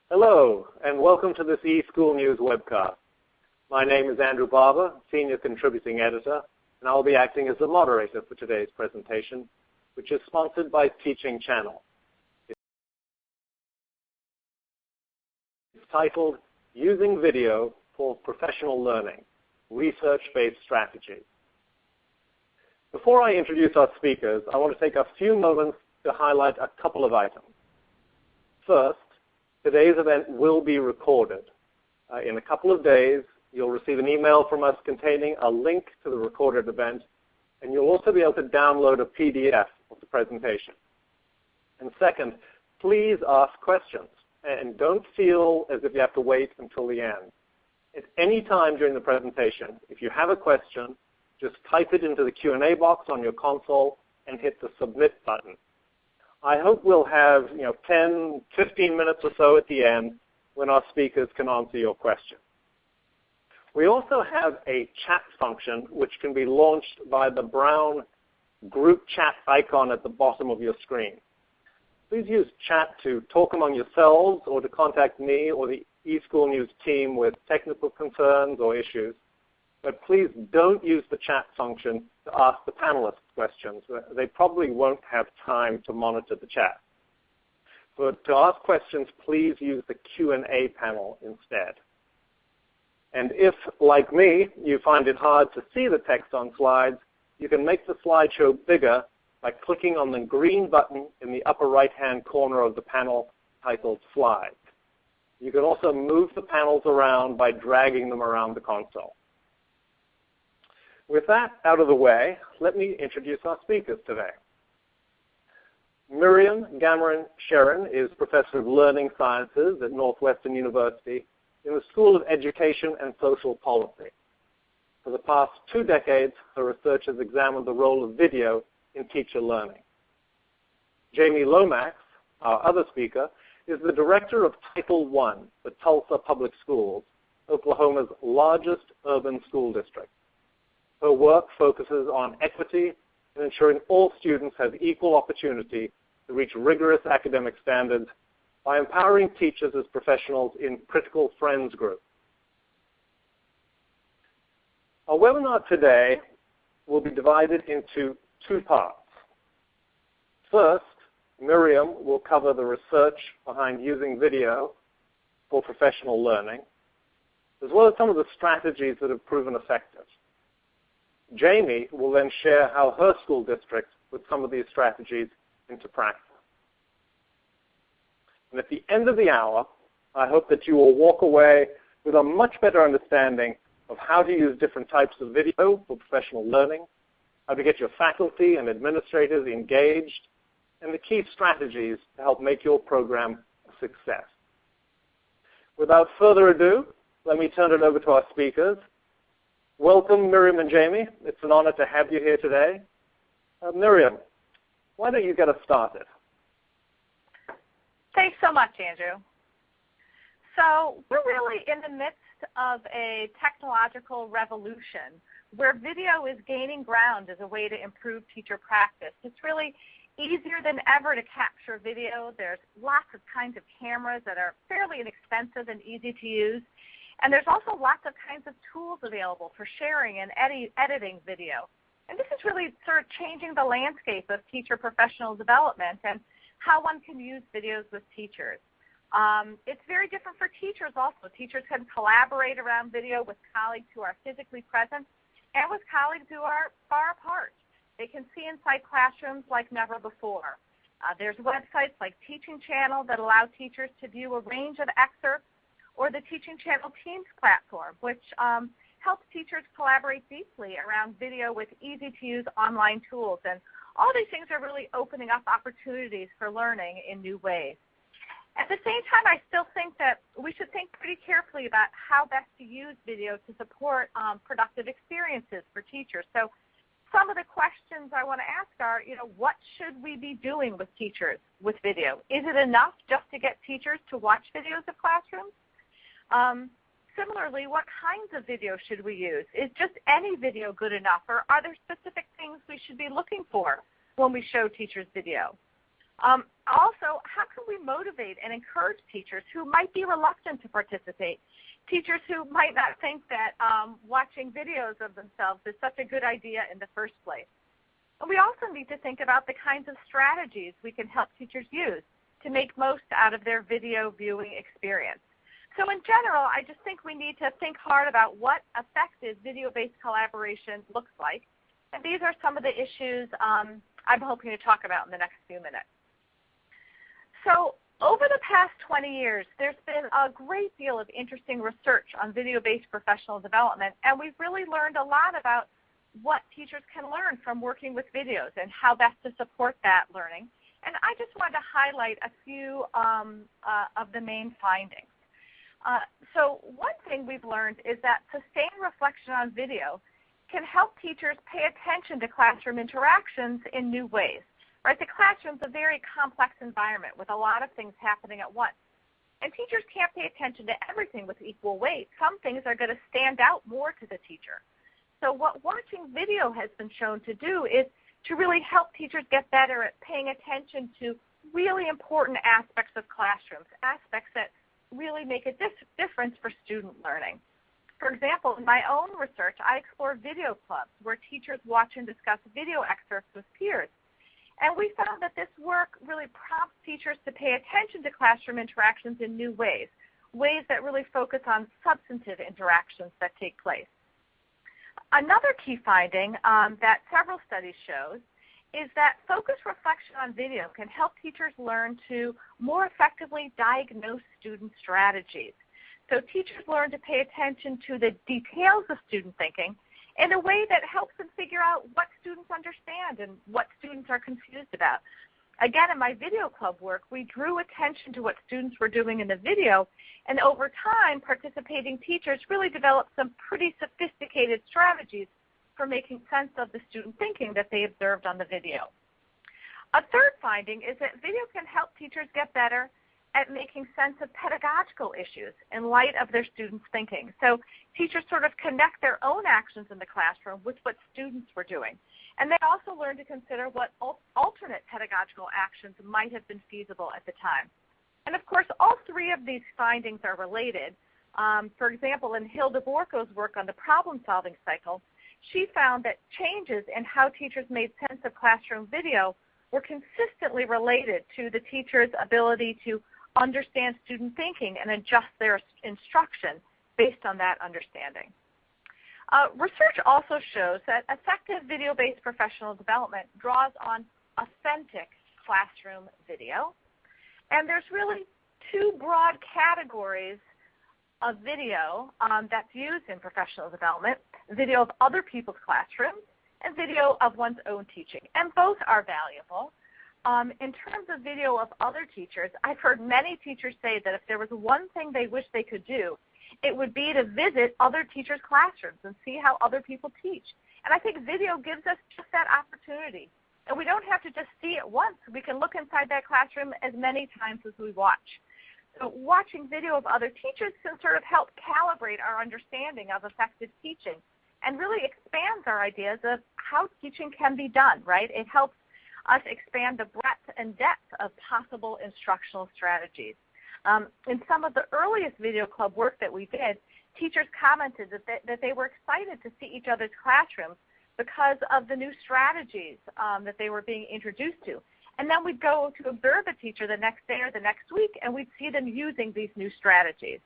Hello, and welcome to this eSchool News webcast. My name is Andrew Barber, Senior Contributing Editor, and I'll be acting as the moderator for today's presentation, which is sponsored by Teaching Channel. It's titled, Using Video for Professional Learning, Research-Based Strategies. Before I introduce our speakers, I want to take a few moments to highlight a couple of items. First, today's event will be recorded. In a couple of days, you'll receive an email from us containing a link to the recorded event, and you'll also be able to download a PDF of the presentation. And second, please ask questions, and don't feel as if you have to wait until the end. At any time during the presentation, if you have a question, just type it into the Q&A box on your console and hit the Submit button. I hope we'll have 10, 15 minutes or so at the end when our speakers can answer your question. We also have a chat function which can be launched by the brown group chat icon at the bottom of your screen. Please use chat to talk among yourselves or to contact me or the eSchool News team with technical concerns or issues. But please don't use the chat function to ask the panelists questions. They probably won't have time to monitor the chat. But to ask questions, please use the Q&A panel instead. And if, like me, you find it hard to see the text on slides, you can make the slideshow bigger by clicking on the green button in the upper right-hand corner of the panel titled Slides. You can also move the panels around by dragging them around the console. With that out of the way, let me introduce our speakers today. Miriam Gamoran Sherin is Professor of Learning Sciences at Northwestern University in the School of Education and Social Policy. For the past 2 decades, her research has examined the role of video in teacher learning. Jamie Lomax, our other speaker, is the director of Title I for Tulsa Public Schools, Oklahoma's largest urban school district. Her work focuses on equity and ensuring all students have equal opportunity to reach rigorous academic standards by empowering teachers as professionals in critical friends groups. Our webinar today will be divided into 2 parts. First, Miriam will cover the research behind using video for professional learning, as well as some of the strategies that have proven effective. Jamie will then share how her school district put some of these strategies into practice. And at the end of the hour, I hope that you will walk away with a much better understanding of how to use different types of video for professional learning, how to get your faculty and administrators engaged, and the key strategies to help make your program a success. Without further ado, let me turn it over to our speakers. Welcome, Miriam and Jamie. It's an honor to have you here today. Miriam, why don't you get us started? Thanks so much, Andrew. So we're really in the midst of a technological revolution where video is gaining ground as a way to improve teacher practice. It's really easier than ever to capture video. There's lots of kinds of cameras that are fairly inexpensive and easy to use. And there's also lots of kinds of tools available for sharing and editing video. And this is really sort of changing the landscape of teacher professional development and how one can use videos with teachers. It's very different for teachers also. Teachers can collaborate around video with colleagues who are physically present and with colleagues who are far apart. They can see inside classrooms like never before. There's websites like Teaching Channel that allow teachers to view a range of excerpts, or the Teaching Channel Teams platform, which helps teachers collaborate deeply around video with easy-to-use online tools. And all these things are really opening up opportunities for learning in new ways. At the same time, I still think that we should think pretty carefully about how best to use video to support productive experiences for teachers. So some of the questions I want to ask are, what should we be doing with teachers with video? Is it enough just to get teachers to watch videos of classrooms? Similarly, what kinds of video should we use? Is just any video good enough, or are there specific things we should be looking for when we show teachers video? also, how can we motivate and encourage teachers who might be reluctant to participate, teachers who might not think that watching videos of themselves is such a good idea in the first place? And we also need to think about the kinds of strategies we can help teachers use to make most out of their video viewing experience. So in general, I just think we need to think hard about what effective video-based collaboration looks like. And these are some of the issues I'm hoping to talk about in the next few minutes. So over the past 20 years, there's been a great deal of interesting research on video-based professional development, and we've really learned a lot about what teachers can learn from working with videos and how best to support that learning. And I just wanted to highlight a few of the main findings. So one thing we've learned is that sustained reflection on video can help teachers pay attention to classroom interactions in new ways. Right? The classroom's a very complex environment with a lot of things happening at once. And teachers can't pay attention to everything with equal weight. Some things are going to stand out more to the teacher. So what watching video has been shown to do is to really help teachers get better at paying attention to really important aspects of classrooms, aspects that really make a difference for student learning. For example, in my own research, I explore video clubs where teachers watch and discuss video excerpts with peers. And we found that this work really prompts teachers to pay attention to classroom interactions in new ways, ways that really focus on substantive interactions that take place. Another key finding that several studies show is that focused reflection on video can help teachers learn to more effectively diagnose student strategies. So teachers learn to pay attention to the details of student thinking in a way that helps them figure out what students understand and what students are confused about. Again, in my video club work, we drew attention to what students were doing in the video, and over time, participating teachers really developed some pretty sophisticated strategies for making sense of the student thinking that they observed on the video. A third finding is that video can help teachers get better at making sense of pedagogical issues in light of their students' thinking. So teachers sort of connect their own actions in the classroom with what students were doing. And they also learn to consider what alternate pedagogical actions might have been feasible at the time. And of course, all three of these findings are related. For example, in Hilda Borko's work on the problem-solving cycle, she found that changes in how teachers made sense of classroom video were consistently related to the teacher's ability to understand student thinking and adjust their instruction based on that understanding. Research also shows that effective video-based professional development draws on authentic classroom video. And there's really two broad categories of video that's used in professional development: video of other people's classrooms and video of one's own teaching. And both are valuable. In terms of video of other teachers, I've heard many teachers say that if there was one thing they wish they could do, it would be to visit other teachers' classrooms and see how other people teach. And I think video gives us just that opportunity. And we don't have to just see it once. We can look inside that classroom as many times as we watch. So watching video of other teachers can sort of help calibrate our understanding of effective teaching and really expands our ideas of how teaching can be done, right? It helps us expand the breadth and depth of possible instructional strategies. In some of the earliest video club work that we did, teachers commented that they were excited to see each other's classrooms because of the new strategies that they were being introduced to. And then we'd go to observe a teacher the next day or the next week, and we'd see them using these new strategies.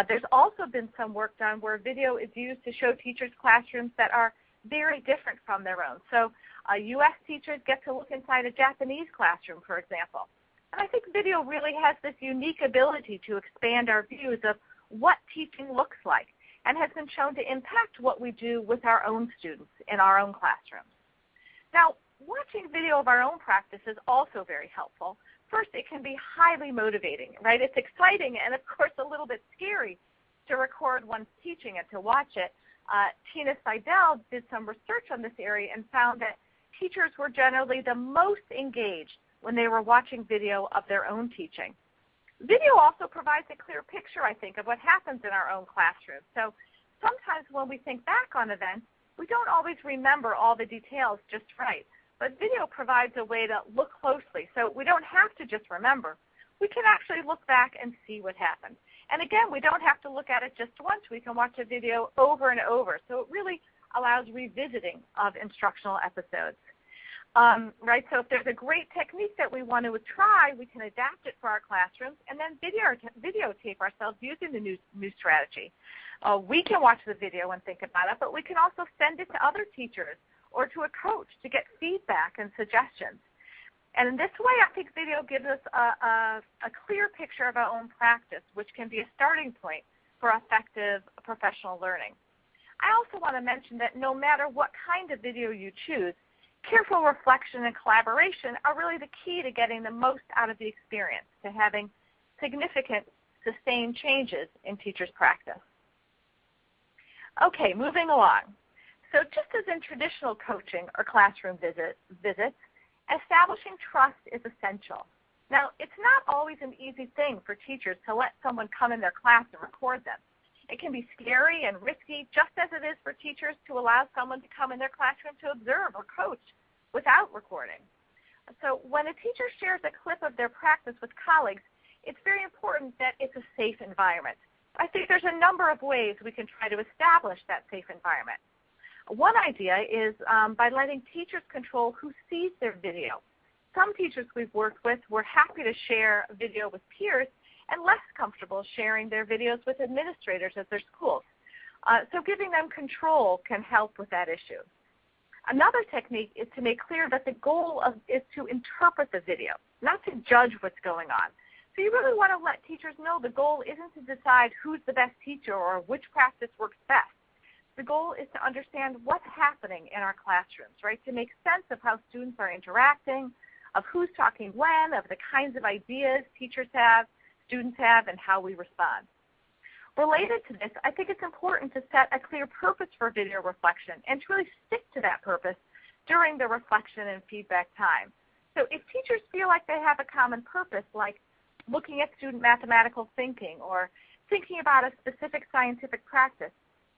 There's also been some work done where video is used to show teachers classrooms that are very different from their own. So U.S. teachers get to look inside a Japanese classroom, for example. And I think video really has this unique ability to expand our views of what teaching looks like and has been shown to impact what we do with our own students in our own classrooms. Now, watching video of our own practice is also very helpful. First, it can be highly motivating, right? It's exciting and, of course, a little bit scary to record one's teaching and to watch it. Tina Seidel did some research on this area and found that teachers were generally the most engaged when they were watching video of their own teaching. Video also provides a clear picture, I think, of what happens in our own classroom. So sometimes when we think back on events, we don't always remember all the details just right. but video provides a way to look closely, so we don't have to just remember. We can actually look back and see what happened. And again, we don't have to look at it just once. We can watch a video over and over, so it really allows revisiting of instructional episodes. Right, so if there's a great technique that we want to try, we can adapt it for our classrooms and then videotape ourselves using the new strategy. We can watch the video and think about it, but we can also send it to other teachers or to a coach to get feedback and suggestions. And in this way, I think video gives us a clear picture of our own practice, which can be a starting point for effective professional learning. I also want to mention that no matter what kind of video you choose, careful reflection and collaboration are really the key to getting the most out of the experience, to having significant, sustained changes in teachers' practice. Okay, moving along. So just as in traditional coaching or classroom visits, establishing trust is essential. Now, it's not always an easy thing for teachers to let someone come in their class and record them. It can be scary and risky, just as it is for teachers to allow someone to come in their classroom to observe or coach without recording. So when a teacher shares a clip of their practice with colleagues, it's very important that it's a safe environment. I think there's a number of ways we can try to establish that safe environment. One idea is by letting teachers control who sees their video. Some teachers we've worked with were happy to share video with peers and less comfortable sharing their videos with administrators at their schools. So giving them control can help with that issue. Another technique is to make clear that the goal is to interpret the video, not to judge what's going on. So you really want to let teachers know the goal isn't to decide who's the best teacher or which practice works best. The goal is to understand what's happening in our classrooms, right? To make sense of how students are interacting, of who's talking when, of the kinds of ideas teachers have, students have, and how we respond. Related to this, I think it's important to set a clear purpose for video reflection and to really stick to that purpose during the reflection and feedback time. So if teachers feel like they have a common purpose, like looking at student mathematical thinking or thinking about a specific scientific practice,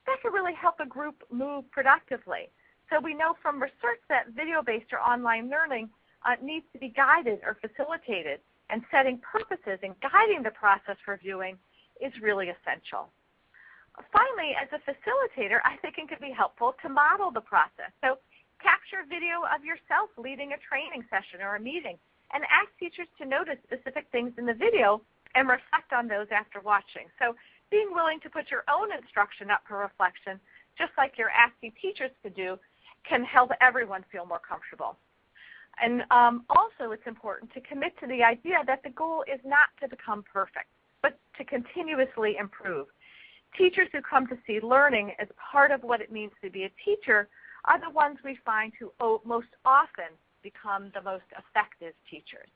that could really help a group move productively. So we know from research that video-based or online learning needs to be guided or facilitated, and setting purposes and guiding the process for viewing is really essential. Finally, as a facilitator, I think it can be helpful to model the process. So capture video of yourself leading a training session or a meeting and ask teachers to notice specific things in the video and reflect on those after watching. So being willing to put your own instruction up for reflection, just like you're asking teachers to do, can help everyone feel more comfortable. And also it's important to commit to the idea that the goal is not to become perfect, but to continuously improve. Teachers who come to see learning as part of what it means to be a teacher are the ones we find who most often become the most effective teachers.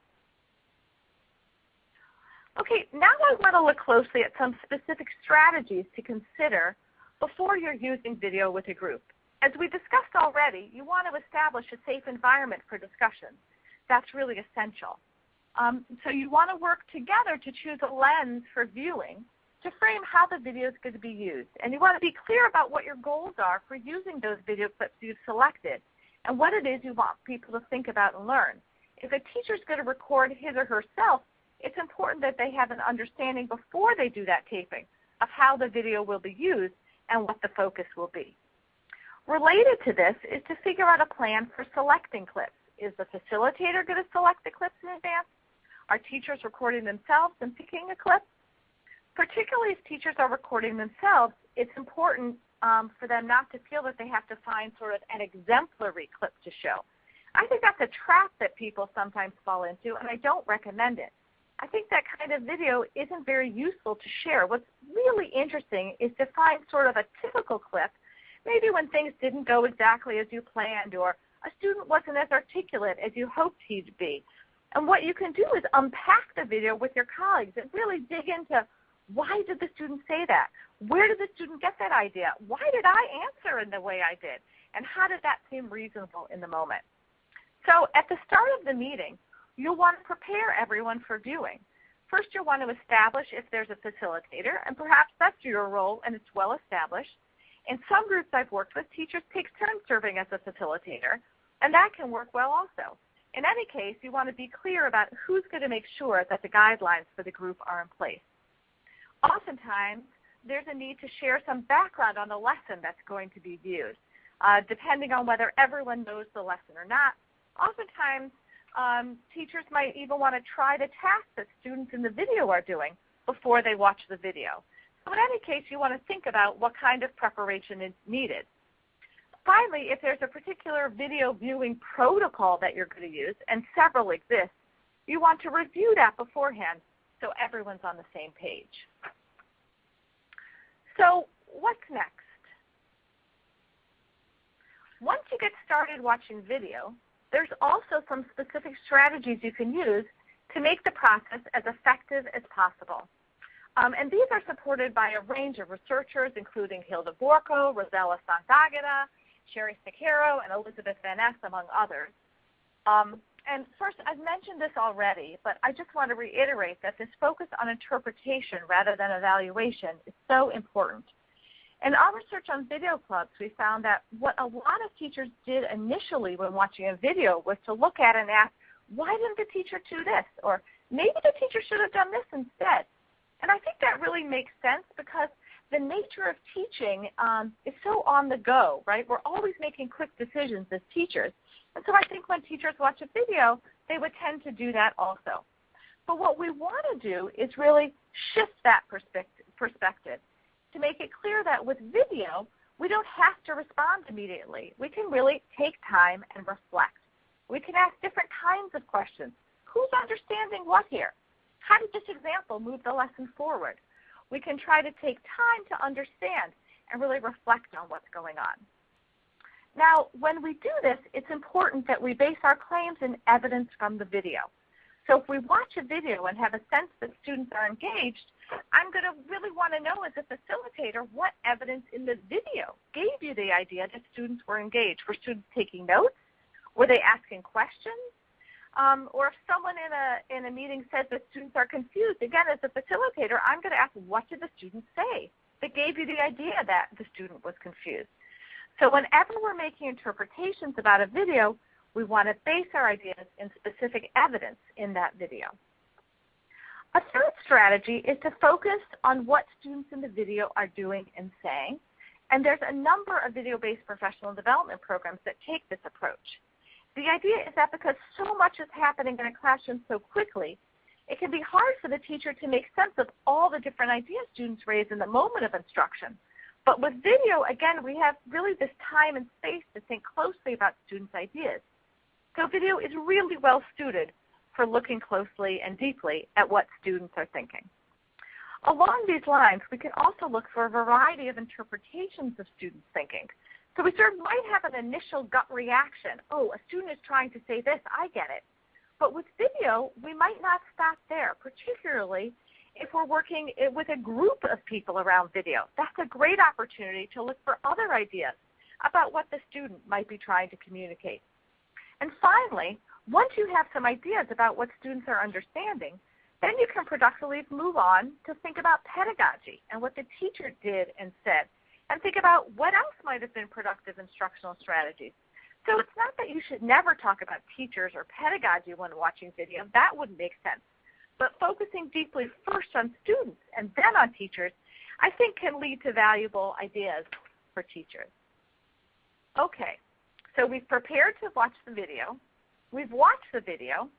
Okay, now I want to look closely at some specific strategies to consider before you're using video with a group. As we discussed already, you want to establish a safe environment for discussion. That's really essential. So you want to work together to choose a lens for viewing to frame how the video is going to be used. And you want to be clear about what your goals are for using those video clips you've selected and what it is you want people to think about and learn. If a teacher is going to record his or herself, it's important that they have an understanding before they do that taping of how the video will be used and what the focus will be. Related to this is to figure out a plan for selecting clips. Is the facilitator going to select the clips in advance? Are teachers recording themselves and picking a clip? Particularly if teachers are recording themselves, it's important for them not to feel that they have to find sort of an exemplary clip to show. I think that's a trap that people sometimes fall into, and I don't recommend it. I think that kind of video isn't very useful to share. What's really interesting is to find sort of a typical clip, maybe when things didn't go exactly as you planned or a student wasn't as articulate as you hoped he'd be. And what you can do is unpack the video with your colleagues and really dig into why did the student say that? Where did the student get that idea? Why did I answer in the way I did? And how did that seem reasonable in the moment? So at the start of the meeting, you'll want to prepare everyone for viewing. First, you'll want to establish if there's a facilitator, and perhaps that's your role and it's well established. In some groups I've worked with, teachers take turns serving as a facilitator, And that can work well also. In any case, you want to be clear about who's going to make sure that the guidelines for the group are in place. Oftentimes, there's a need to share some background on the lesson that's going to be viewed, depending on whether everyone knows the lesson or not. Oftentimes, teachers might even want to try the task that students in the video are doing before they watch the video. So in any case, you want to think about what kind of preparation is needed. Finally, if there's a particular video viewing protocol that you're going to use, and several exist, you want to review that beforehand so everyone's on the same page. So what's next? Once you get started watching video, there's also some specific strategies you can use to make the process as effective as possible. And these are supported by a range of researchers, including Hilda Borko, Rosella Santagata, Sherry Sacchero, and Elizabeth Van Ness, among others. And first, I've mentioned this already, but I just want to reiterate that this focus on interpretation rather than evaluation is so important. In our research on video clubs, we found that what a lot of teachers did initially when watching a video was to look at it and ask, why didn't the teacher do this? Or maybe the teacher should have done this instead. And I think that really makes sense because the nature of teaching is so on the go, right? We're always making quick decisions as teachers. And so I think when teachers watch a video, they would tend to do that also. But what we want to do is really shift that perspective to make it clear that with video, we don't have to respond immediately. We can really take time and reflect. We can ask different kinds of questions. Who's understanding what here? How did this example move the lesson forward? We can try to take time to understand and really reflect on what's going on. Now, when we do this, it's important that we base our claims in evidence from the video. So if we watch a video and have a sense that students are engaged, I'm going to really want to know as a facilitator what evidence in the video gave you the idea that students were engaged. Were students taking notes? Were they asking questions? Or if someone in a meeting says that students are confused, again, as a facilitator, I'm going to ask, what did the student say that gave you the idea that the student was confused? So whenever we're making interpretations about a video, we want to base our ideas in specific evidence in that video. A third strategy is to focus on what students in the video are doing and saying. And there's a number of video-based professional development programs that take this approach. The idea is that because so much is happening in a classroom so quickly, it can be hard for the teacher to make sense of all the different ideas students raise in the moment of instruction. But with video, again, we have really this time and space to think closely about students' ideas. So video is really well suited for looking closely and deeply at what students are thinking. Along these lines, we can also look for a variety of interpretations of students' thinking. So we sort of might have an initial gut reaction. Oh, a student is trying to say this, I get it. But with video, we might not stop there, particularly if we're working with a group of people around video. That's a great opportunity to look for other ideas about what the student might be trying to communicate. And finally, once you have some ideas about what students are understanding, then you can productively move on to think about pedagogy and what the teacher did and said, and think about what else might have been productive instructional strategies. So it's not that you should never talk about teachers or pedagogy when watching video. That wouldn't make sense. But focusing deeply first on students and then on teachers, I think can lead to valuable ideas for teachers. Okay, so we've prepared to watch the video. We've watched the video.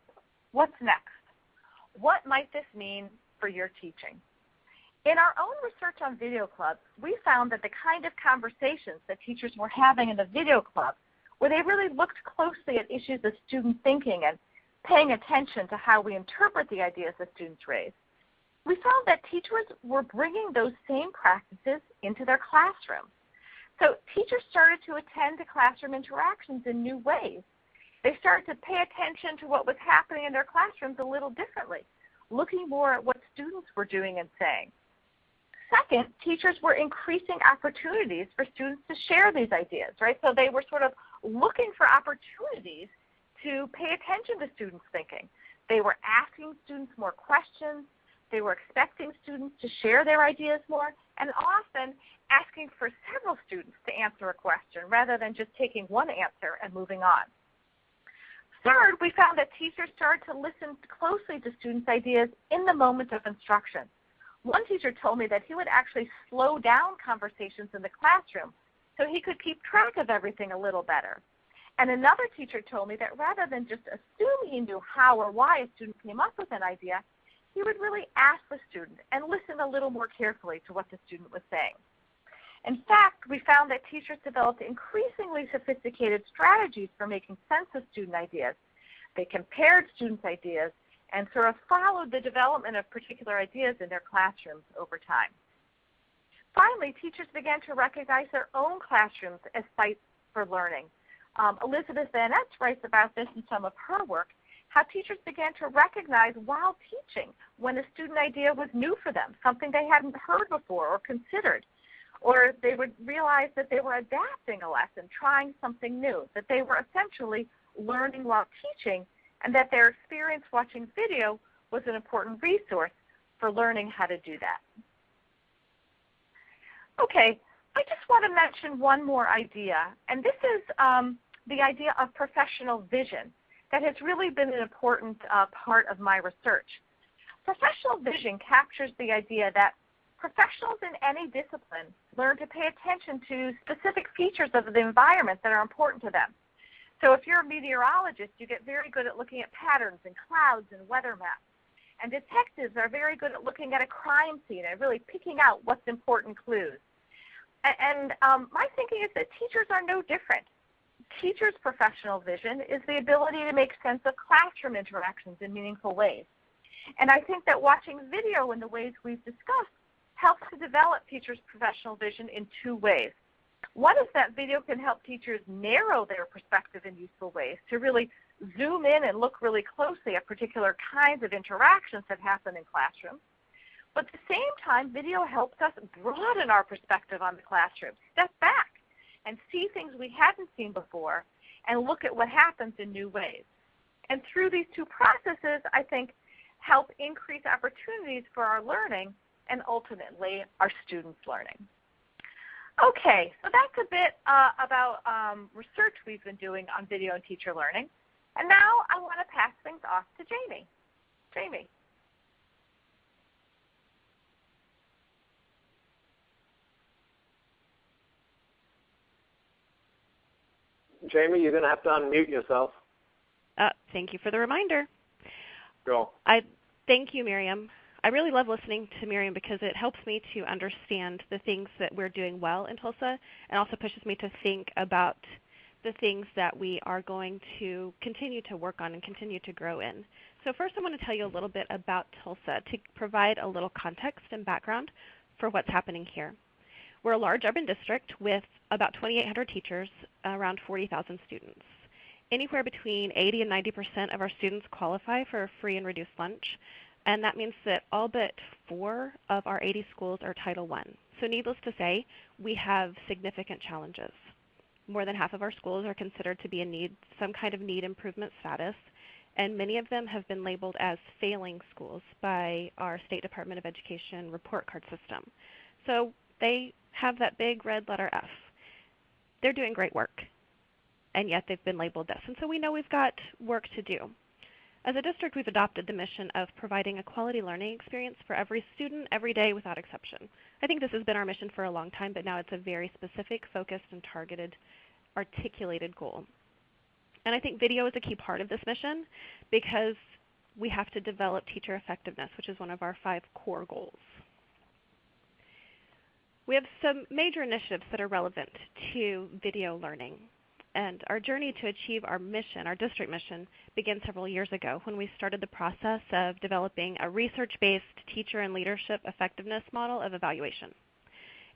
What's next? What might this mean for your teaching? In our own research on video clubs, we found that the kind of conversations that teachers were having in the video club, where they really looked closely at issues of student thinking and paying attention to how we interpret the ideas that students raise, we found that teachers were bringing those same practices into their classrooms. So teachers started to attend to classroom interactions in new ways. They started to pay attention to what was happening in their classrooms a little differently, looking more at what students were doing and saying. Second, teachers were increasing opportunities for students to share these ideas, right? So they were sort of looking for opportunities to pay attention to students' thinking. They were asking students more questions. They were expecting students to share their ideas more, and often asking for several students to answer a question rather than just taking one answer and moving on. Third, we found that teachers started to listen closely to students' ideas in the moment of instruction. One teacher told me that he would actually slow down conversations in the classroom so he could keep track of everything a little better. And another teacher told me that rather than just assume he knew how or why a student came up with an idea, he would really ask the student and listen a little more carefully to what the student was saying. In fact, we found that teachers developed increasingly sophisticated strategies for making sense of student ideas. They compared students' ideas and sort of followed the development of particular ideas in their classrooms over time. Finally, teachers began to recognize their own classrooms as sites for learning. Elizabeth Van Etz writes about this in some of her work, how teachers began to recognize while teaching when a student idea was new for them, something they hadn't heard before or considered. Or they would realize that they were adapting a lesson, trying something new, that they were essentially learning while teaching, and that their experience watching video was an important resource for learning how to do that. Okay, I just want to mention one more idea, and this is the idea of professional vision that has really been an important part of my research. Professional vision captures the idea that professionals in any discipline learn to pay attention to specific features of the environment that are important to them. So if you're a meteorologist, you get very good at looking at patterns and clouds and weather maps. And detectives are very good at looking at a crime scene and really picking out what's important clues. And my thinking is that teachers are no different. Teachers' professional vision is the ability to make sense of classroom interactions in meaningful ways. And I think that watching video in the ways we've discussed helps to develop teachers' professional vision in two ways. One is that video can help teachers narrow their perspective in useful ways to really zoom in and look really closely at particular kinds of interactions that happen in classrooms. But at the same time, video helps us broaden our perspective on the classroom, step back, and see things we hadn't seen before, and look at what happens in new ways. And through these two processes, I think, help increase opportunities for our learning and ultimately our students' learning. Okay, so that's a bit about research we've been doing on video and teacher learning. And now I want to pass things off to Jamie. Jamie. Jamie, you're going to have to unmute yourself. Thank you for the reminder. Go. Thank you, Miriam. I really love listening to Miriam because it helps me to understand the things that we're doing well in Tulsa and also pushes me to think about the things that we are going to continue to work on and continue to grow in. So first I want to tell you a little bit about Tulsa to provide a little context and background for what's happening here. We're a large urban district with about 2,800 teachers, around 40,000 students. Anywhere between 80 and 90% of our students qualify for a free and reduced lunch, and that means that all but 4 of our 80 schools are Title I. So needless to say, we have significant challenges. More than half of our schools are considered to be in some kind of need improvement status, and many of them have been labeled as failing schools by our State Department of Education report card system. So they have that big red letter F. They're doing great work, and yet they've been labeled this. And so we know we've got work to do. As a district, we've adopted the mission of providing a quality learning experience for every student every day without exception. I think this has been our mission for a long time, but now it's a very specific, focused, and targeted, articulated goal. And I think video is a key part of this mission because we have to develop teacher effectiveness, which is one of our 5 core goals. We have some major initiatives that are relevant to video learning. And our journey to achieve our mission, our district mission, began several years ago when we started the process of developing a research-based teacher and leadership effectiveness model of evaluation.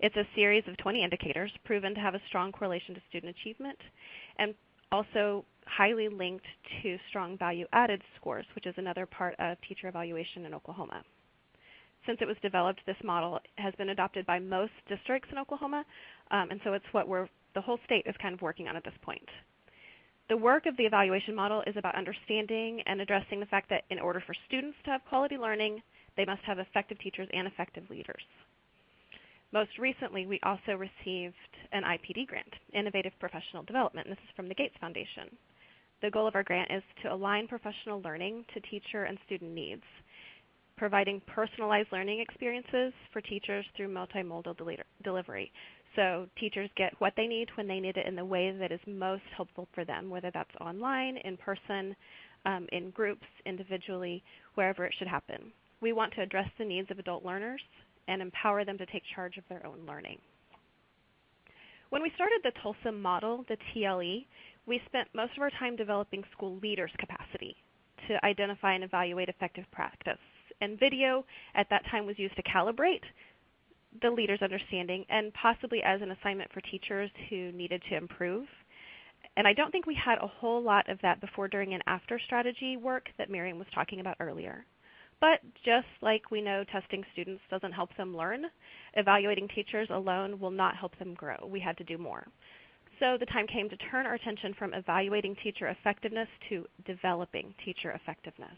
It's a series of 20 indicators proven to have a strong correlation to student achievement and also highly linked to strong value-added scores, which is another part of teacher evaluation in Oklahoma. Since it was developed, this model has been adopted by most districts in Oklahoma, and so it's what the whole state is kind of working on at this point. The work of the evaluation model is about understanding and addressing the fact that in order for students to have quality learning, they must have effective teachers and effective leaders. Most recently, we also received an IPD grant, Innovative Professional Development, and this is from the Gates Foundation. The goal of our grant is to align professional learning to teacher and student needs, providing personalized learning experiences for teachers through multimodal delivery. So teachers get what they need when they need it in the way that is most helpful for them, whether that's online, in person, in groups, individually, wherever it should happen. We want to address the needs of adult learners and empower them to take charge of their own learning. When we started the Tulsa model, the TLE, we spent most of our time developing school leaders' capacity to identify and evaluate effective practice. And video at that time was used to calibrate the leader's understanding and possibly as an assignment for teachers who needed to improve. And I don't think we had a whole lot of that before, during, and after strategy work that Miriam was talking about earlier. But just like we know testing students doesn't help them learn, evaluating teachers alone will not help them grow. We had to do more. So the time came to turn our attention from evaluating teacher effectiveness to developing teacher effectiveness.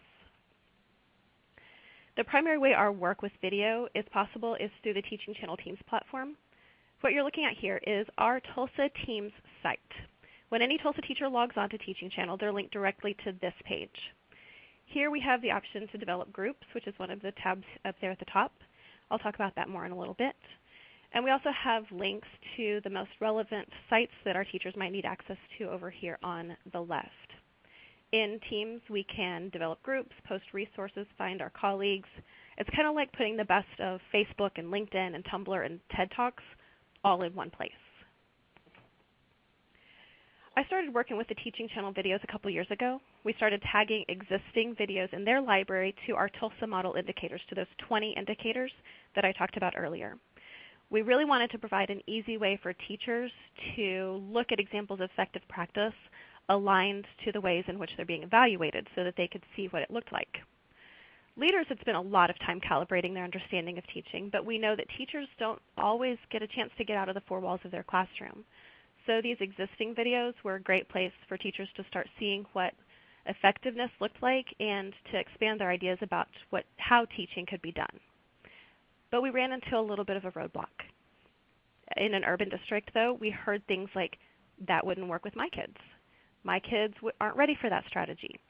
The primary way our work with video is possible is through the Teaching Channel Teams platform. What you're looking at here is our Tulsa Teams site. When any Tulsa teacher logs on to Teaching Channel, they're linked directly to this page. Here we have the option to develop groups, which is one of the tabs up there at the top. I'll talk about that more in a little bit. And we also have links to the most relevant sites that our teachers might need access to over here on the left. In Teams, we can develop groups, post resources, find our colleagues. It's kind of like putting the best of Facebook and LinkedIn and Tumblr and TED Talks all in one place. I started working with the Teaching Channel videos a couple years ago. We started tagging existing videos in their library to our Tulsa model indicators, to those 20 indicators that I talked about earlier. We really wanted to provide an easy way for teachers to look at examples of effective practice aligned to the ways in which they're being evaluated so that they could see what it looked like. Leaders had spent a lot of time calibrating their understanding of teaching, but we know that teachers don't always get a chance to get out of the four walls of their classroom. So these existing videos were a great place for teachers to start seeing what effectiveness looked like and to expand their ideas about how teaching could be done. But we ran into a little bit of a roadblock. In an urban district, though, we heard things like, that wouldn't work with my kids. My kids aren't ready for that strategy.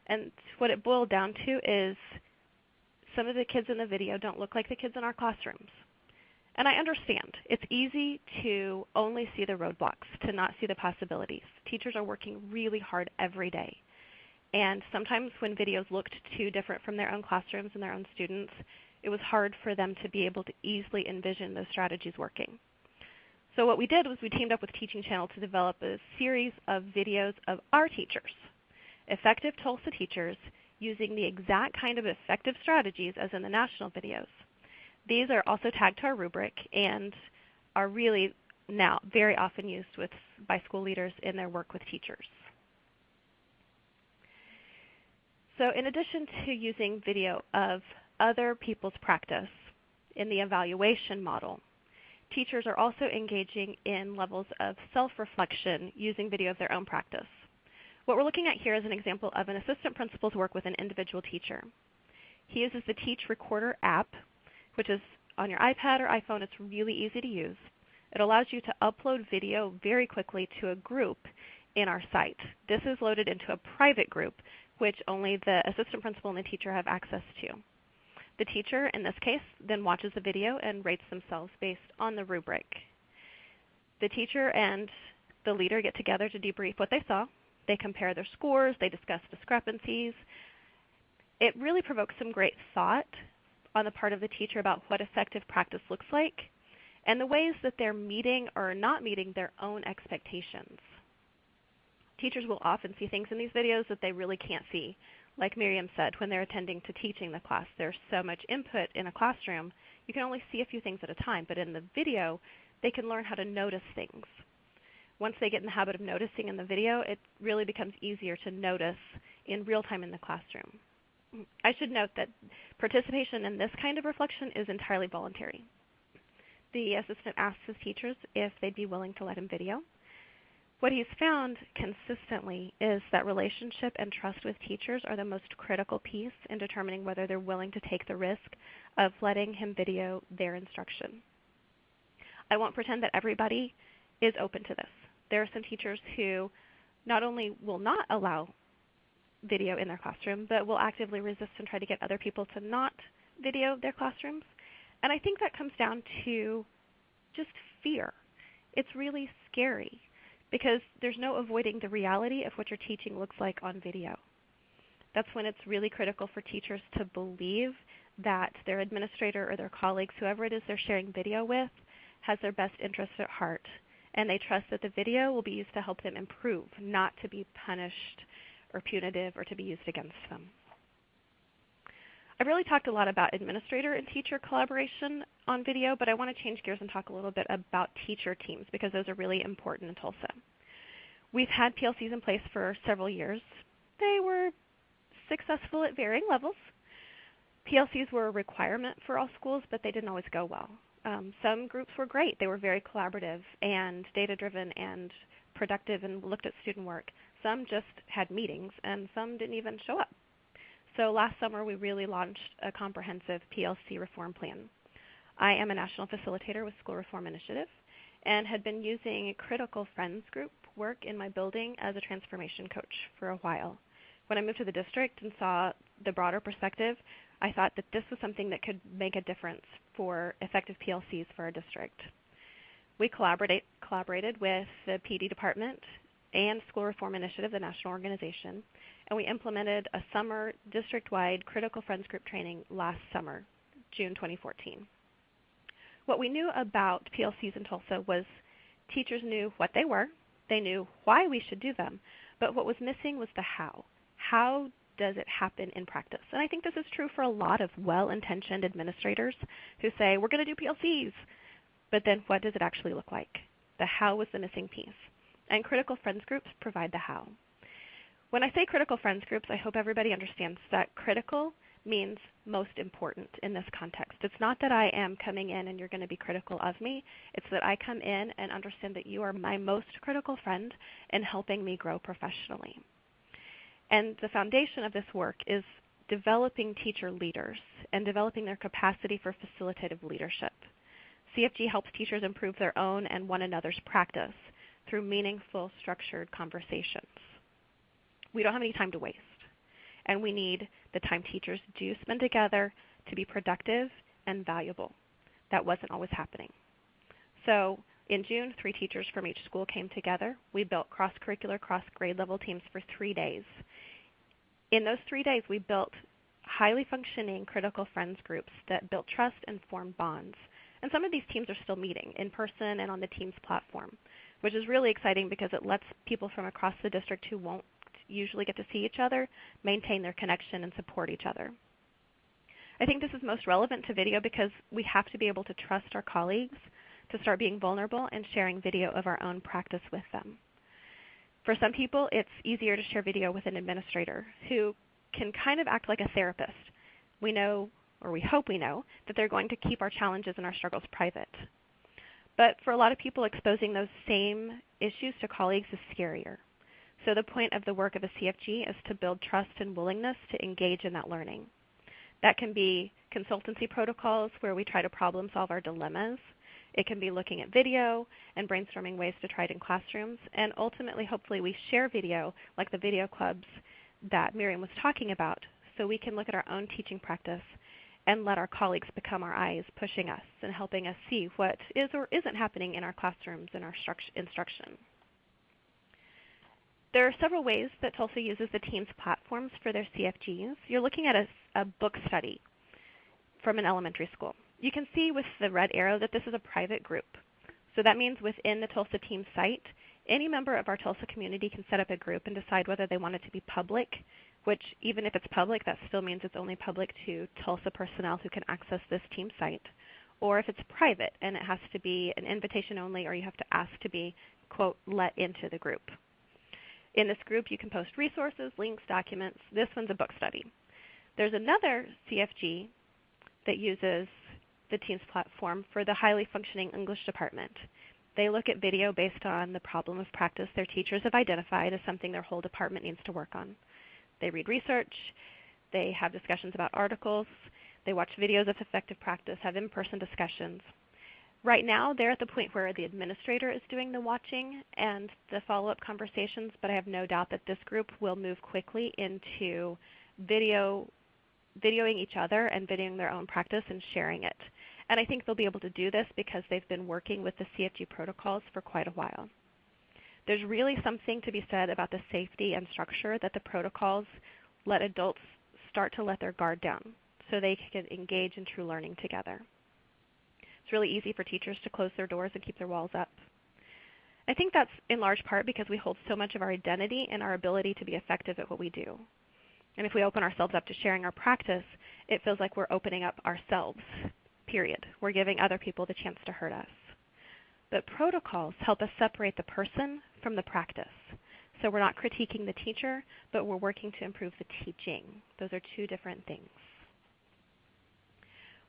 And what it boiled down to is some of the kids in the video don't look like the kids in our classrooms. And I understand. It's easy to only see the roadblocks, to not see the possibilities. Teachers are working really hard every day. And sometimes when videos looked too different from their own classrooms and their own students, it was hard for them to be able to easily envision those strategies working. So what we did was we teamed up with Teaching Channel to develop a series of videos of our teachers, effective Tulsa teachers, using the exact kind of effective strategies as in the national videos. These are also tagged to our rubric and are really now very often used by school leaders in their work with teachers. So in addition to using video of other people's practice in the evaluation model, teachers are also engaging in levels of self-reflection using video of their own practice. What we're looking at here is an example of an assistant principal's work with an individual teacher. He uses the Teach Recorder app, which is on your iPad or iPhone. It's really easy to use. It allows you to upload video very quickly to a group in our site. This is loaded into a private group, which only the assistant principal and the teacher have access to. The teacher, in this case, then watches the video and rates themselves based on the rubric. The teacher and the leader get together to debrief what they saw. They compare their scores. They discuss discrepancies. It really provokes some great thought on the part of the teacher about what effective practice looks like and the ways that they're meeting or not meeting their own expectations. Teachers will often see things in these videos that they really can't see. Like Miriam said, when they're attending to teaching the class, there's so much input in a classroom, you can only see a few things at a time. But in the video, they can learn how to notice things. Once they get in the habit of noticing in the video, it really becomes easier to notice in real time in the classroom. I should note that participation in this kind of reflection is entirely voluntary. The assistant asks his teachers if they'd be willing to let him video. What he's found consistently is that relationship and trust with teachers are the most critical piece in determining whether they're willing to take the risk of letting him video their instruction. I won't pretend that everybody is open to this. There are some teachers who not only will not allow video in their classroom, but will actively resist and try to get other people to not video their classrooms. And I think that comes down to just fear. It's really scary because there's no avoiding the reality of what your teaching looks like on video. That's when it's really critical for teachers to believe that their administrator or their colleagues, whoever it is they're sharing video with, has their best interests at heart. And they trust that the video will be used to help them improve, not to be punished or punitive or to be used against them. I've really talked a lot about administrator and teacher collaboration on video, but I want to change gears and talk a little bit about teacher teams because those are really important in Tulsa. We've had PLCs in place for several years. They were successful at varying levels. PLCs were a requirement for all schools, but they didn't always go well. Some groups were great. They were very collaborative and data-driven and productive and looked at student work. Some just had meetings, and some didn't even show up. So last summer, we really launched a comprehensive PLC reform plan. I am a national facilitator with School Reform Initiative and had been using Critical Friends group work in my building as a transformation coach for a while. When I moved to the district and saw the broader perspective, I thought that this was something that could make a difference for effective PLCs for our district. We collaborated with the PD department and School Reform Initiative, the national organization, and we implemented a summer district-wide Critical Friends group training last summer, June 2014. What we knew about PLCs in Tulsa was teachers knew what they were, they knew why we should do them, but what was missing was the how. How does it happen in practice? And I think this is true for a lot of well-intentioned administrators who say, we're going to do PLCs, but then what does it actually look like? The how was the missing piece. And Critical Friends groups provide the how. When I say Critical Friends groups, I hope everybody understands that critical means most important in this context. It's not that I am coming in and you're going to be critical of me. It's that I come in and understand that you are my most critical friend in helping me grow professionally. And the foundation of this work is developing teacher leaders and developing their capacity for facilitative leadership. CFG helps teachers improve their own and one another's practice through meaningful, structured conversations. We don't have any time to waste, and we need the time teachers do spend together to be productive and valuable. That wasn't always happening. So in June, 3 teachers from each school came together. We built cross-curricular, cross-grade level teams for 3 days. In those 3 days, we built highly functioning Critical Friends groups that built trust and formed bonds. And some of these teams are still meeting in person and on the Teams platform, which is really exciting because it lets people from across the district who won't usually get to see each other maintain their connection and support each other. I think this is most relevant to video because we have to be able to trust our colleagues to start being vulnerable and sharing video of our own practice with them. For some people, it's easier to share video with an administrator who can kind of act like a therapist. We know, or we hope we know, that they're going to keep our challenges and our struggles private. But for a lot of people, exposing those same issues to colleagues is scarier. So the point of the work of a CFG is to build trust and willingness to engage in that learning. That can be consultancy protocols where we try to problem solve our dilemmas. It can be looking at video and brainstorming ways to try it in classrooms. And ultimately, hopefully, we share video like the video clubs that Miriam was talking about so we can look at our own teaching practice and let our colleagues become our eyes, pushing us and helping us see what is or isn't happening in our classrooms and our instruction. There are several ways that Tulsa uses the Teams platforms for their CFGs. You're looking at a book study from an elementary school. You can see with the red arrow that this is a private group. So that means within the Tulsa Teams site, any member of our Tulsa community can set up a group and decide whether they want it to be public, which even if it's public, that still means it's only public to Tulsa personnel who can access this Teams site, or if it's private and it has to be an invitation only or you have to ask to be, quote, let into the group. In this group, you can post resources, links, documents. This one's a book study. There's another CFG that uses the Teams platform for the highly functioning English department. They look at video based on the problem of practice their teachers have identified as something their whole department needs to work on. They read research. They have discussions about articles. They watch videos of effective practice, have in-person discussions. Right now, they're at the point where the administrator is doing the watching and the follow-up conversations, but I have no doubt that this group will move quickly into videoing each other and videoing their own practice and sharing it. And I think they'll be able to do this because they've been working with the CFG protocols for quite a while. There's really something to be said about the safety and structure that the protocols let adults start to let their guard down so they can engage in true learning together. It's really easy for teachers to close their doors and keep their walls up. I think that's in large part because we hold so much of our identity in our ability to be effective at what we do. And if we open ourselves up to sharing our practice, it feels like we're opening up ourselves, period. We're giving other people the chance to hurt us. But protocols help us separate the person from the practice. So we're not critiquing the teacher, but we're working to improve the teaching. Those are two different things.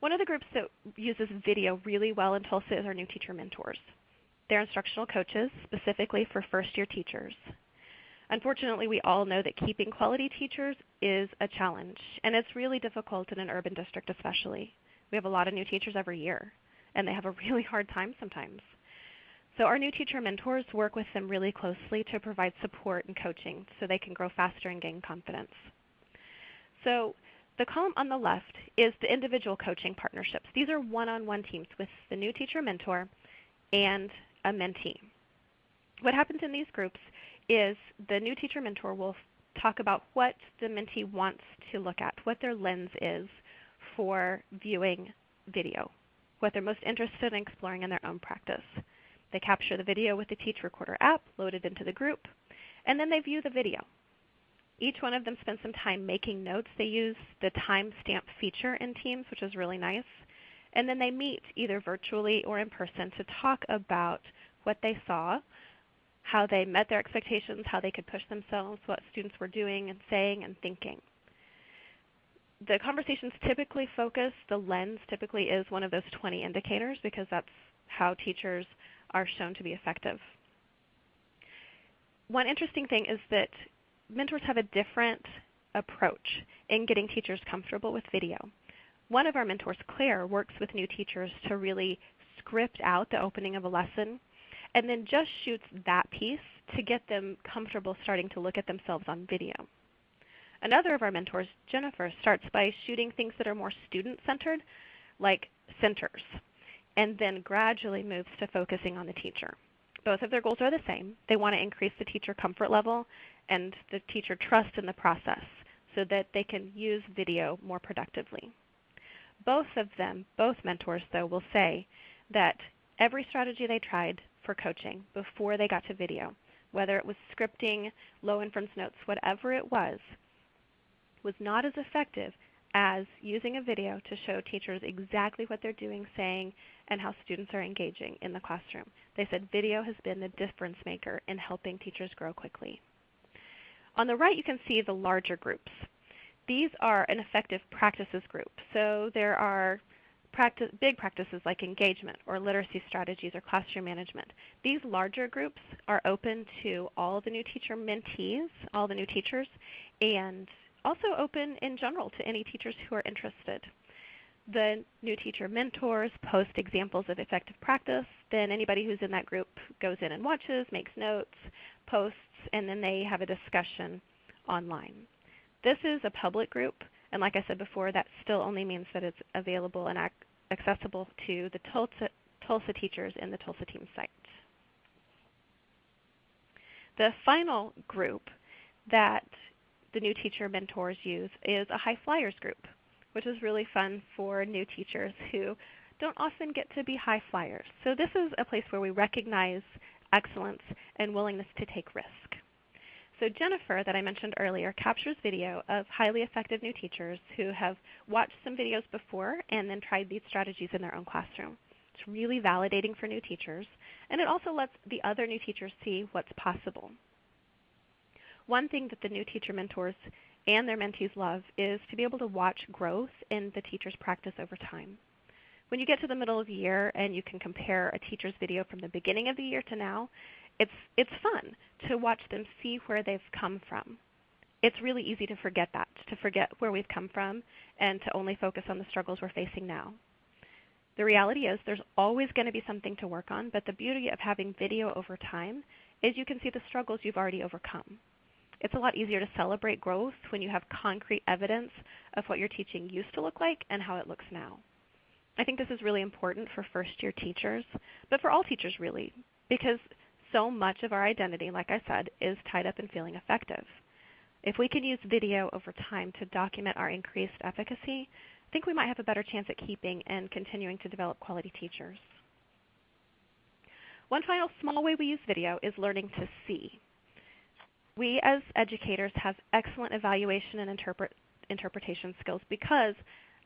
One of the groups that uses video really well in Tulsa is our new teacher mentors. They're instructional coaches, specifically for first-year teachers. Unfortunately, we all know that keeping quality teachers is a challenge, and it's really difficult in an urban district especially. We have a lot of new teachers every year, and they have a really hard time sometimes. So our new teacher mentors work with them really closely to provide support and coaching so they can grow faster and gain confidence. So the column on the left is the individual coaching partnerships. These are one-on-one teams with the new teacher mentor and a mentee. What happens in these groups is the new teacher mentor will talk about what the mentee wants to look at, what their lens is for viewing video, what they're most interested in exploring in their own practice. They capture the video with the Teach Recorder app loaded into the group, and then they view the video. Each one of them spends some time making notes. They use the timestamp feature in Teams, which is really nice. And then they meet either virtually or in person to talk about what they saw, how they met their expectations, how they could push themselves, what students were doing and saying and thinking. The conversations typically focus, the lens typically is one of those 20 indicators because that's how teachers are shown to be effective. One interesting thing is that mentors have a different approach in getting teachers comfortable with video. One of our mentors, Claire, works with new teachers to really script out the opening of a lesson and then just shoots that piece to get them comfortable starting to look at themselves on video. Another of our mentors, Jennifer, starts by shooting things that are more student-centered, like centers, and then gradually moves to focusing on the teacher. Both of their goals are the same. They want to increase the teacher comfort level and the teacher trust in the process so that they can use video more productively. Both of them, both mentors though, will say that every strategy they tried for coaching before they got to video, whether it was scripting, low inference notes, whatever it was not as effective as using a video to show teachers exactly what they're doing, saying, and how students are engaging in the classroom. They said video has been the difference maker in helping teachers grow quickly. On the right, you can see the larger groups. These are an effective practices group. So there are big practices like engagement or literacy strategies or classroom management. These larger groups are open to all the new teacher mentees, all the new teachers, and also open in general to any teachers who are interested. The new teacher mentors post examples of effective practice. Then anybody who's in that group goes in and watches, makes notes, posts, and then they have a discussion online. This is a public group, and like I said before, that still only means that it's available and accessible to the Tulsa teachers in the Tulsa Team site. The final group that the new teacher mentors use is a high flyers group, which is really fun for new teachers who don't often get to be high flyers. So this is a place where we recognize excellence and willingness to take risk. So Jennifer, that I mentioned earlier, captures video of highly effective new teachers who have watched some videos before and then tried these strategies in their own classroom. It's really validating for new teachers, and it also lets the other new teachers see what's possible. One thing that the new teacher mentors and their mentees love is to be able to watch growth in the teacher's practice over time. When you get to the middle of the year and you can compare a teacher's video from the beginning of the year to now, it's fun to watch them see where they've come from. It's really easy to forget that, to forget where we've come from and to only focus on the struggles we're facing now. The reality is there's always going to be something to work on, but the beauty of having video over time is you can see the struggles you've already overcome. It's a lot easier to celebrate growth when you have concrete evidence of what your teaching used to look like and how it looks now. I think this is really important for first-year teachers, but for all teachers really, because so much of our identity, like I said, is tied up in feeling effective. If we can use video over time to document our increased efficacy, I think we might have a better chance at keeping and continuing to develop quality teachers. One final small way we use video is learning to see. We as educators have excellent evaluation and interpretation skills because,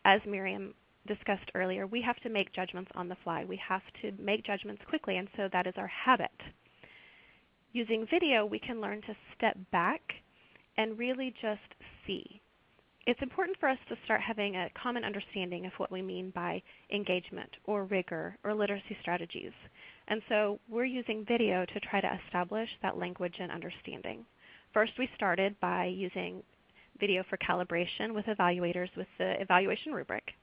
as Miriam discussed earlier, we have to make judgments on the fly. We have to make judgments quickly, and so that is our habit. Using video, we can learn to step back and really just see. It's important for us to start having a common understanding of what we mean by engagement or rigor or literacy strategies. And so we're using video to try to establish that language and understanding. First, we started by using video for calibration with evaluators with the evaluation rubric.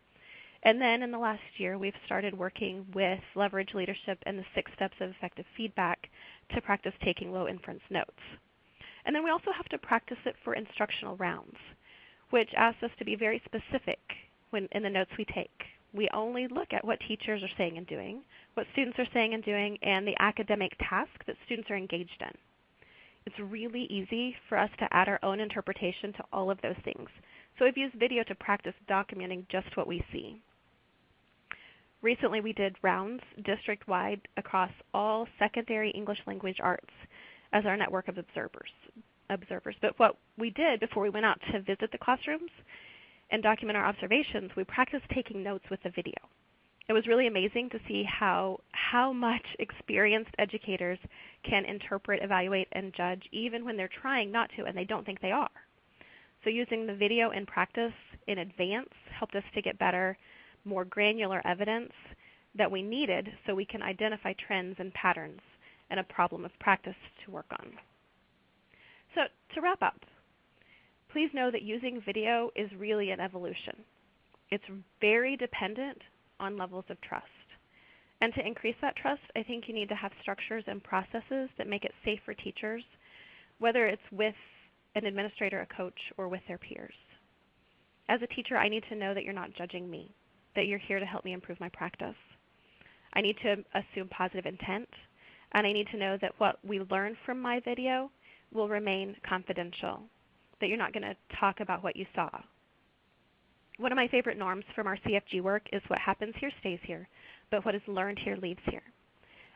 And then in the last year, we've started working with leverage leadership and the 6 steps of effective feedback to practice taking low inference notes. And then we also have to practice it for instructional rounds, which asks us to be very specific in the notes we take. We only look at what teachers are saying and doing, what students are saying and doing, and the academic task that students are engaged in. It's really easy for us to add our own interpretation to all of those things. So we've used video to practice documenting just what we see. Recently we did rounds district-wide across all secondary English language arts as our network of observers. But what we did before we went out to visit the classrooms and document our observations, we practiced taking notes with the video. It was really amazing to see how much experienced educators can interpret, evaluate, and judge even when they're trying not to and they don't think they are. So using the video in practice in advance helped us to get better, more granular evidence that we needed so we can identify trends and patterns and a problem of practice to work on. So to wrap up, please know that using video is really an evolution. It's very dependent on levels of trust. And to increase that trust, I think you need to have structures and processes that make it safe for teachers, whether it's with an administrator, a coach, or with their peers. As a teacher, I need to know that you're not judging me, that you're here to help me improve my practice. I need to assume positive intent, and I need to know that what we learn from my video will remain confidential, that you're not going to talk about what you saw. One of my favorite norms from our CFG work is what happens here stays here, but what is learned here leaves here.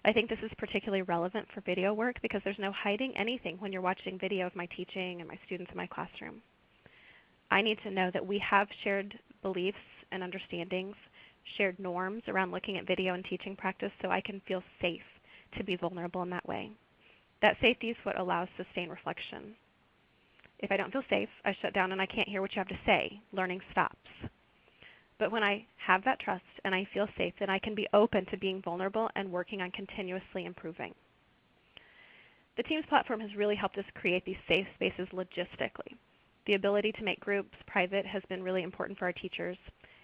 I think this is particularly relevant for video work because there's no hiding anything when you're watching video of my teaching and my students in my classroom. I need to know that we have shared beliefs and understandings, shared norms around looking at video and teaching practice so I can feel safe to be vulnerable in that way. That safety is what allows sustained reflection. If I don't feel safe, I shut down and I can't hear what you have to say. Learning stops. But when I have that trust and I feel safe, then I can be open to being vulnerable and working on continuously improving. The Teams platform has really helped us create these safe spaces logistically. The ability to make groups private has been really important for our teachers,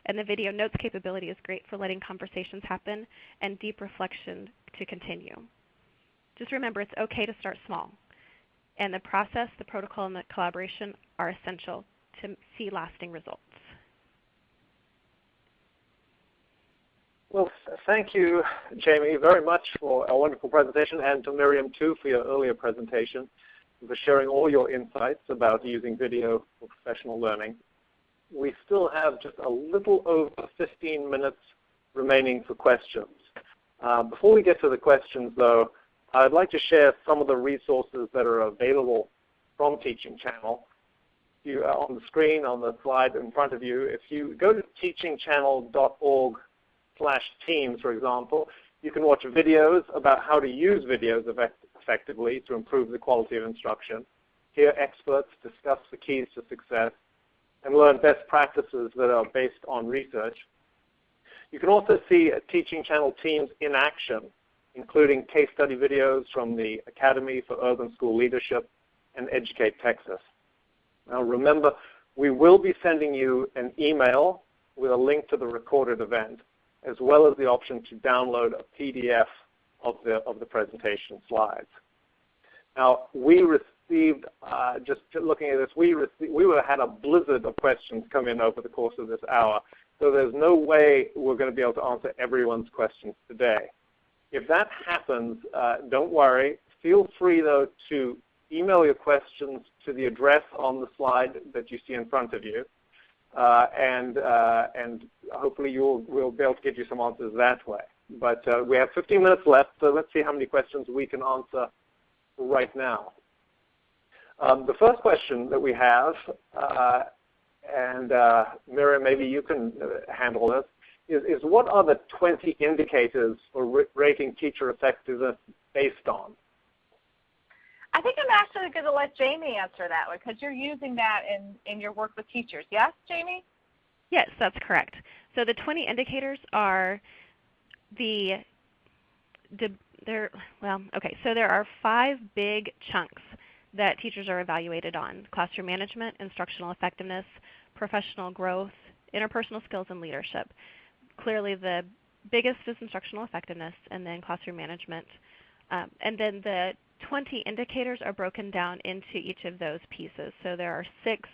and the video notes capability is great for letting conversations happen and deep reflection to continue. Just remember, it's okay to start small. And the process, the protocol, and the collaboration are essential to see lasting results. Well, thank you, Jamie, very much for a wonderful presentation, and to Miriam, too, for your earlier presentation, for sharing all your insights about using video for professional learning. We still have just a little over 15 minutes remaining for questions. Before we get to the questions, though, I'd like to share some of the resources that are available from Teaching Channel. On the screen, on the slide in front of you, if you go to teachingchannel.org/teams, for example, you can watch videos about how to use videos effectively to improve the quality of instruction, hear experts discuss the keys to success, and learn best practices that are based on research. You can also see Teaching Channel Teams in action, including case study videos from the Academy for Urban School Leadership and Educate Texas. Now remember, we will be sending you an email with a link to the recorded event. as well as the option to download a PDF of the presentation slides. Now, we received, just looking at this, we had a blizzard of questions come in over the course of this hour, so there's no way we're going to be able to answer everyone's questions today. If that happens, don't worry. Feel free, though, to email your questions to the address on the slide that you see in front of you, and hopefully we'll be able to get you some answers that way. But we have 15 minutes left, so let's see how many questions we can answer right now. The first question that we have, and Miriam, maybe you can handle this, is what are the 20 indicators for rating teacher effectiveness based on? I think I'm actually going to let Jamie answer that one because you're using that in your work with teachers. Yes, Jamie? Yes, that's correct. So the 20 indicators are there are 5 big chunks that teachers are evaluated on: classroom management, instructional effectiveness, professional growth, interpersonal skills, and leadership. Clearly the biggest is instructional effectiveness, and then classroom management. And then the 20 indicators are broken down into each of those pieces. So there are 6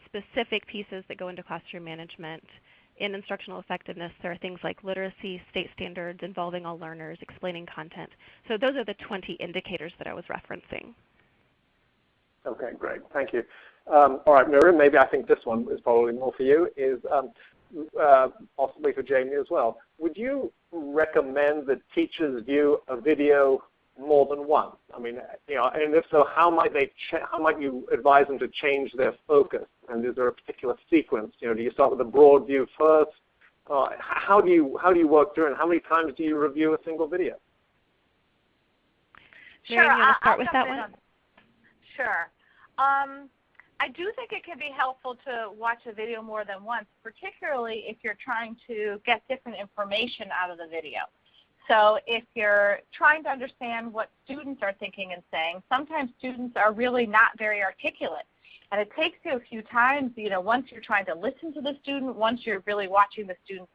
specific pieces that go into classroom management. In instructional effectiveness, there are things like literacy, state standards, involving all learners, explaining content. So those are the 20 indicators that I was referencing. Okay, great. Thank you. All right, Miriam, maybe I think this one is probably more for you, is possibly for Jamie as well. Would you recommend that teachers view a video more than once? I mean, and if so, how might you advise them to change their focus? And is there a particular sequence? Do you start with a broad view first? How do you work through, and how many times do you review a single video? Sure, you want to start with that one? Sure. I do think it can be helpful to watch a video more than once, particularly if you're trying to get different information out of the video. So if you're trying to understand what students are thinking and saying, sometimes students are really not very articulate. And it takes you a few times, once you're trying to listen to the student, once you're really watching the student's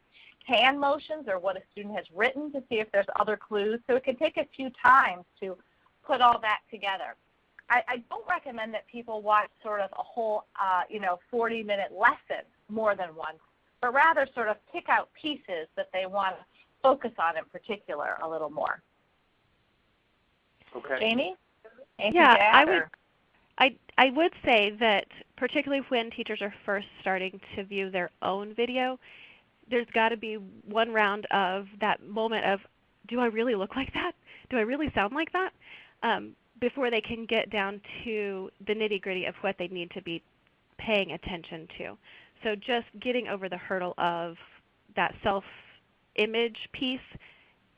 hand motions or what a student has written to see if there's other clues. So it can take a few times to put all that together. I don't recommend that people watch sort of a whole, 40-minute lesson more than once, but rather sort of pick out pieces that they want to focus on in particular a little more. Okay. Jamie? Yeah, I would say that particularly when teachers are first starting to view their own video, there's got to be one round of that moment of, do I really look like that? Do I really sound like that? Before they can get down to the nitty-gritty of what they need to be paying attention to. So just getting over the hurdle of that self-image piece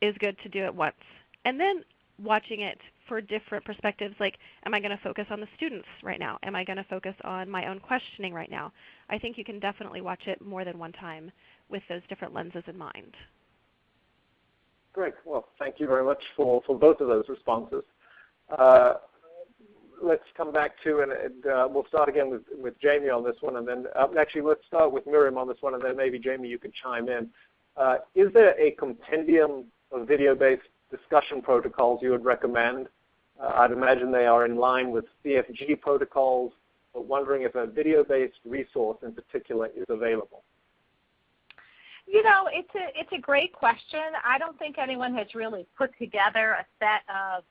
is good to do it once. And then watching it for different perspectives, like, am I going to focus on the students right now? Am I going to focus on my own questioning right now? I think you can definitely watch it more than one time with those different lenses in mind. Great. Well, thank you very much for both of those responses. Let's come back to, and we'll start again with Jamie on this one, and then actually let's start with Miriam on this one, and then maybe Jamie you can chime in. Is there a compendium of video-based discussion protocols you would recommend? I'd imagine they are in line with CFG protocols, but wondering if a video-based resource in particular is available. It's a great question. I don't think anyone has really put together a set of,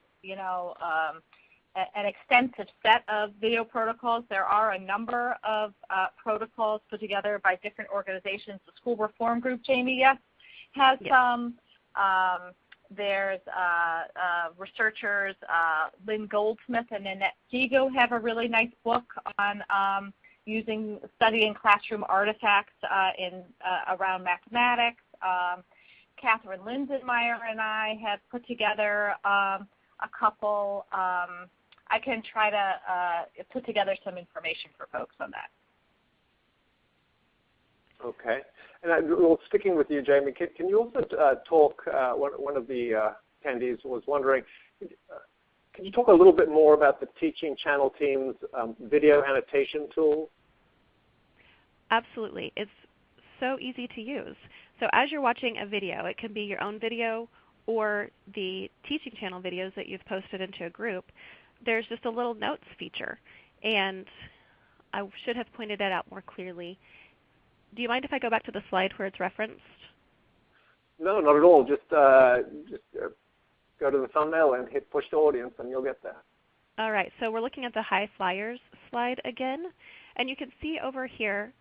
an extensive set of video protocols. There are a number of protocols put together by different organizations. The School Reform Group, Jamie, yes, has some. There's researchers, Lynn Goldsmith and Annette Seago have a really nice book on studying classroom artifacts around mathematics. Catherine Lindenmeyer and I have put together a couple. I can try to put together some information for folks on that. Okay. And well, sticking with you, Jamie, can you also talk, one of the attendees was wondering, can you talk a little bit more about the Teaching Channel team's video annotation tool? Absolutely. It's so easy to use. So as you're watching a video, it can be your own video or the teaching channel videos that you've posted into a group, there's just a little notes feature. And I should have pointed that out more clearly. Do you mind if I go back to the slide where it's referenced? No, not at all. Just go to the thumbnail and hit push to audience and you'll get there. All right, so we're looking at the high flyers slide again. And you can see over here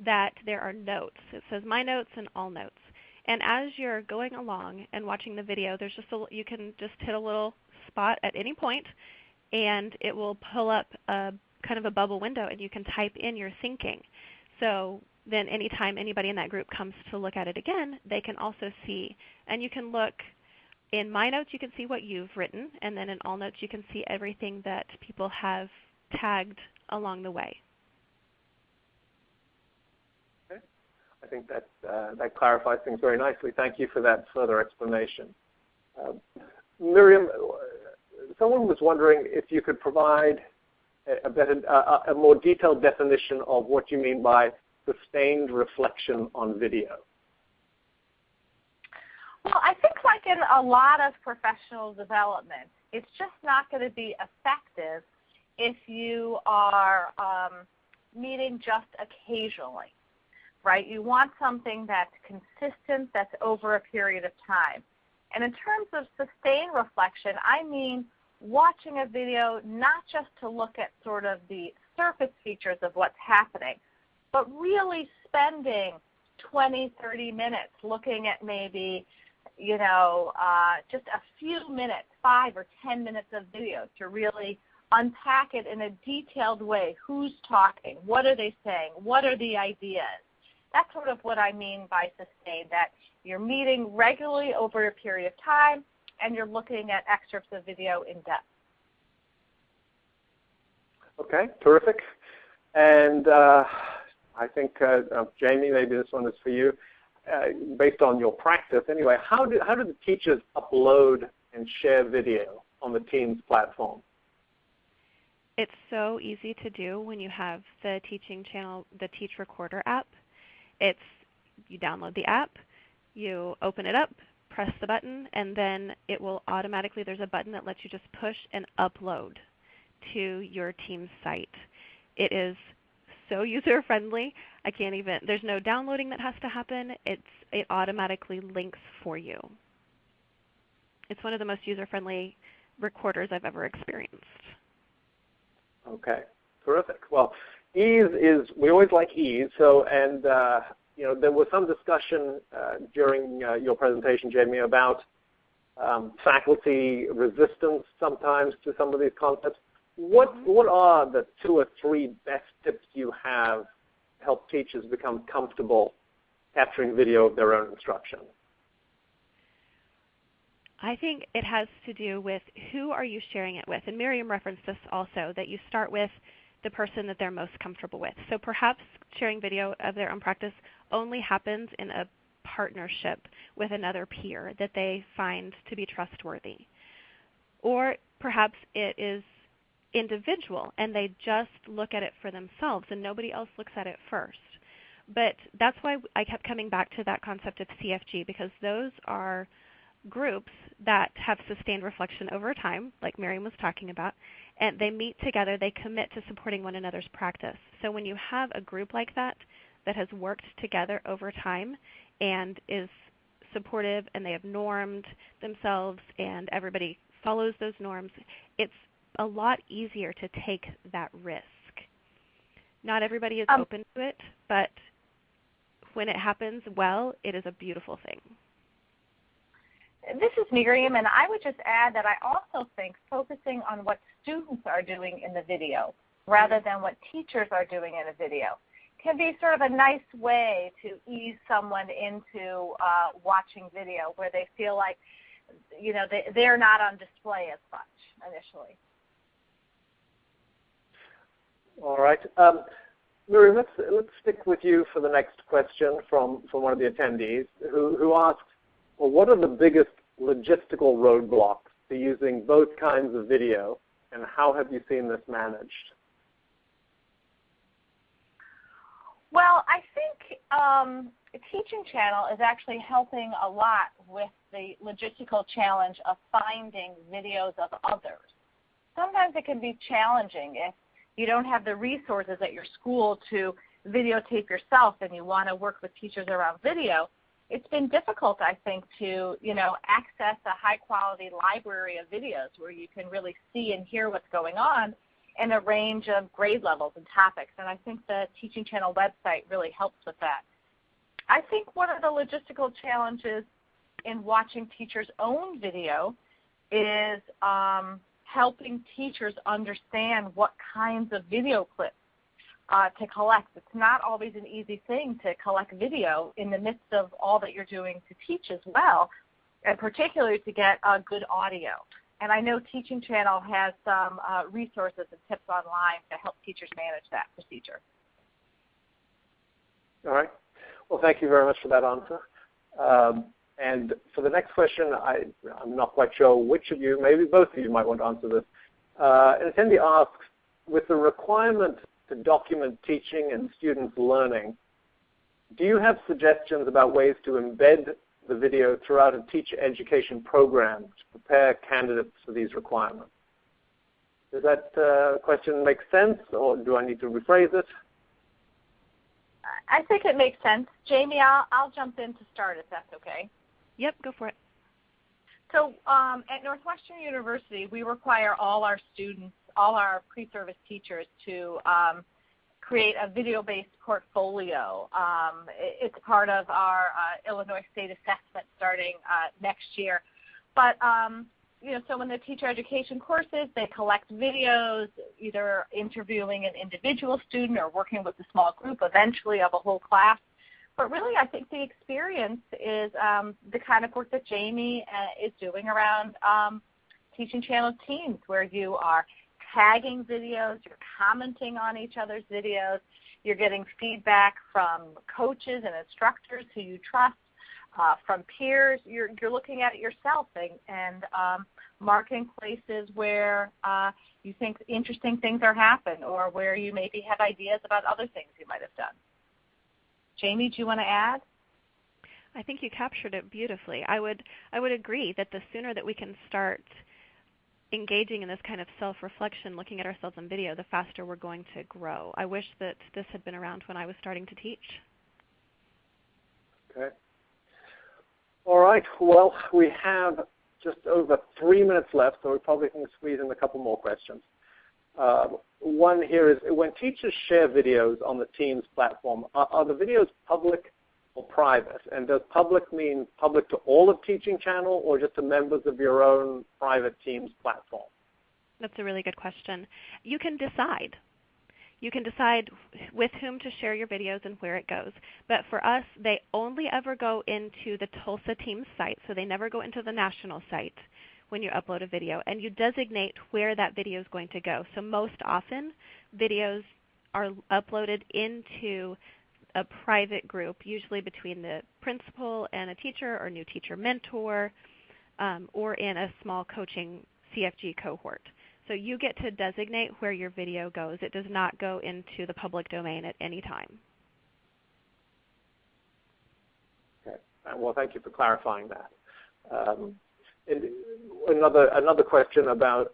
that there are notes. It says My Notes and All Notes. And as you're going along and watching the video, there's just you can just hit a little spot at any point, and it will pull up a kind of a bubble window, and you can type in your thinking. So then anytime anybody in that group comes to look at it again, they can also see. And you can look in My Notes, you can see what you've written, and then in All Notes, you can see everything that people have tagged along the way. I think that clarifies things very nicely. Thank you for that further explanation. Miriam, someone was wondering if you could provide a more detailed definition of what you mean by sustained reflection on video. Well, I think like in a lot of professional development, it's just not going to be effective if you are meeting just occasionally. Right? You want something that's consistent, that's over a period of time. And in terms of sustained reflection, I mean watching a video not just to look at sort of the surface features of what's happening, but really spending 20, 30 minutes looking at maybe, just a few minutes, 5 or 10 minutes of video to really unpack it in a detailed way. Who's talking? What are they saying? What are the ideas? That's sort of what I mean by sustained, that you're meeting regularly over a period of time and you're looking at excerpts of video in depth. Okay, terrific. And I think, Jamie, maybe this one is for you. Based on your practice, anyway, how do the teachers upload and share video on the Teams platform? It's so easy to do when you have the teaching channel, the Teach Recorder app. You download the app, you open it up, press the button, and then it will automatically, there's a button that lets you just push and upload to your Teams site. It is so user-friendly. There's no downloading that has to happen. It automatically links for you. It's one of the most user-friendly recorders I've ever experienced. Okay, terrific. Well, we always like ease. So, and there was some discussion during your presentation, Jamie, about faculty resistance sometimes to some of these concepts. What are the 2 or 3 best tips you have to help teachers become comfortable capturing video of their own instruction? I think it has to do with who are you sharing it with. And Miriam referenced this also, that you start with the person that they're most comfortable with. So perhaps sharing video of their own practice only happens in a partnership with another peer that they find to be trustworthy. Or perhaps it is individual and they just look at it for themselves and nobody else looks at it first. But that's why I kept coming back to that concept of CFG, because those are groups that have sustained reflection over time, like Miriam was talking about, and they meet together, they commit to supporting one another's practice. So when you have a group like that that has worked together over time and is supportive and they have normed themselves and everybody follows those norms, it's a lot easier to take that risk. Not everybody is open to it, but when it happens well, it is a beautiful thing. This is Miriam, and I would just add that I also think focusing on what students are doing in the video rather than what teachers are doing in a video can be sort of a nice way to ease someone into watching video where they feel like, they're not on display as much initially. All right. Miriam, let's stick with you for the next question from one of the attendees who asks, well, what are the biggest logistical roadblocks to using both kinds of video, and how have you seen this managed? Well, I think teaching channel is actually helping a lot with the logistical challenge of finding videos of others. Sometimes it can be challenging if you don't have the resources at your school to videotape yourself and you want to work with teachers around video. It's been difficult, I think, to access a high-quality library of videos where you can really see and hear what's going on in a range of grade levels and topics. And I think the Teaching Channel website really helps with that. I think one of the logistical challenges in watching teachers' own video is helping teachers understand what kinds of video clips to collect. It's not always an easy thing to collect video in the midst of all that you're doing to teach as well, and particularly to get good audio. And I know Teaching Channel has some resources and tips online to help teachers manage that procedure. All right. Well, thank you very much for that answer. And for the next question, I'm not quite sure which of you, maybe both of you might want to answer this. An attendee asks, with the requirement to document teaching and students learning, do you have suggestions about ways to embed the video throughout a teacher education program to prepare candidates for these requirements? Does that question make sense, or do I need to rephrase it? I think it makes sense. Jamie, I'll jump in to start if that's okay. Yep, go for it. So at Northwestern University, we require all our students, all our pre-service teachers to create a video-based portfolio. It's part of our Illinois State assessment starting next year. But so in the teacher education courses, they collect videos, either interviewing an individual student or working with a small group, eventually of a whole class. But really, I think the experience is the kind of work that Jamie is doing around Teaching Channel teams, where you are tagging videos, you're commenting on each other's videos, you're getting feedback from coaches and instructors who you trust, from peers. You're looking at it yourself and marking places where you think interesting things are happening, or where you maybe have ideas about other things you might have done. Jamie, do you want to add? I think you captured it beautifully. I would agree that the sooner that we can start engaging in this kind of self-reflection, looking at ourselves on video, the faster we're going to grow. I wish that this had been around when I was starting to teach. Okay. All right. Well, we have just over 3 minutes left, so we probably can squeeze in a couple more questions. One here is, when teachers share videos on the Teams platform, are the videos public or private? And does public mean public to all of Teaching Channel, or just to members of your own private Teams platform? That's a really good question. You can decide. You can decide with whom to share your videos and where it goes. But for us, they only ever go into the Tulsa Teams site, so they never go into the national site when you upload a video, and you designate where that video is going to go. So most often, videos are uploaded into a private group, usually between the principal and a teacher or new teacher mentor, or in a small coaching CFG cohort. So you get to designate where your video goes. It does not go into the public domain at any time. Okay. Well, thank you for clarifying that. Another question about,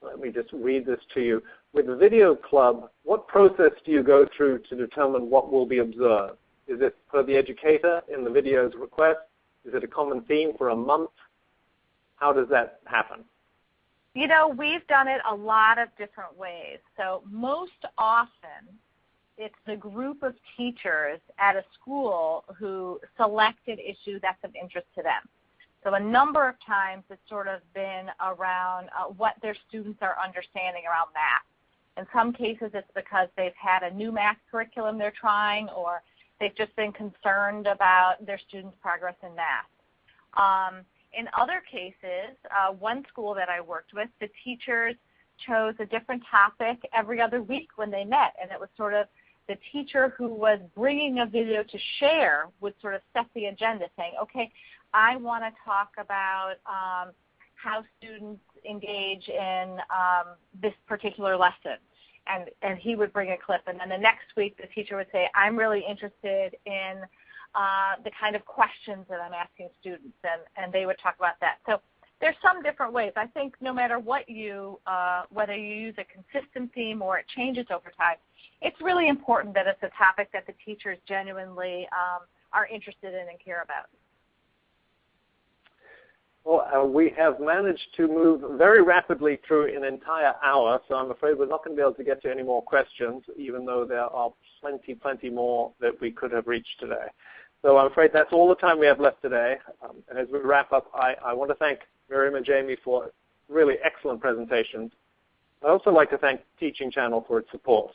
let me just read this to you. With the video club, what process do you go through to determine what will be observed? Is it per the educator in the video's request? Is it a common theme for a month? How does that happen? You know, we've done it a lot of different ways. So most often, it's the group of teachers at a school who select an issue that's of interest to them. So a number of times it's sort of been around what their students are understanding around math. In some cases it's because they've had a new math curriculum they're trying, or they've just been concerned about their students' progress in math. In other cases, one school that I worked with, the teachers chose a different topic every other week when they met, and it was sort of the teacher who was bringing a video to share would sort of set the agenda, saying, okay, I want to talk about how students engage in this particular lesson. and he would bring a clip, and then the next week the teacher would say, I'm really interested in the kind of questions that I'm asking students, and they would talk about that. So there's some different ways. I think no matter what you, whether you use a consistent theme or it changes over time, it's really important that it's a topic that the teachers genuinely are interested in and care about. Well, we have managed to move very rapidly through an entire hour, so I'm afraid we're not going to be able to get to any more questions, even though there are plenty more that we could have reached today. So I'm afraid that's all the time we have left today. And as we wrap up, I want to thank Miriam and Jamie for really excellent presentations. I'd also like to thank Teaching Channel for its support.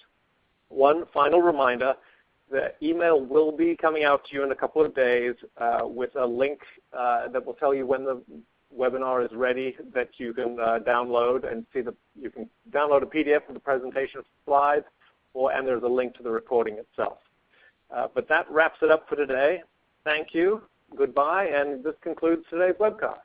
One final reminder, the email will be coming out to you in a couple of days with a link that will tell you when the webinar is ready that you can download and see you can download a PDF of the presentation slides, and there's a link to the recording itself. But that wraps it up for today. Thank you, goodbye, and this concludes today's webcast.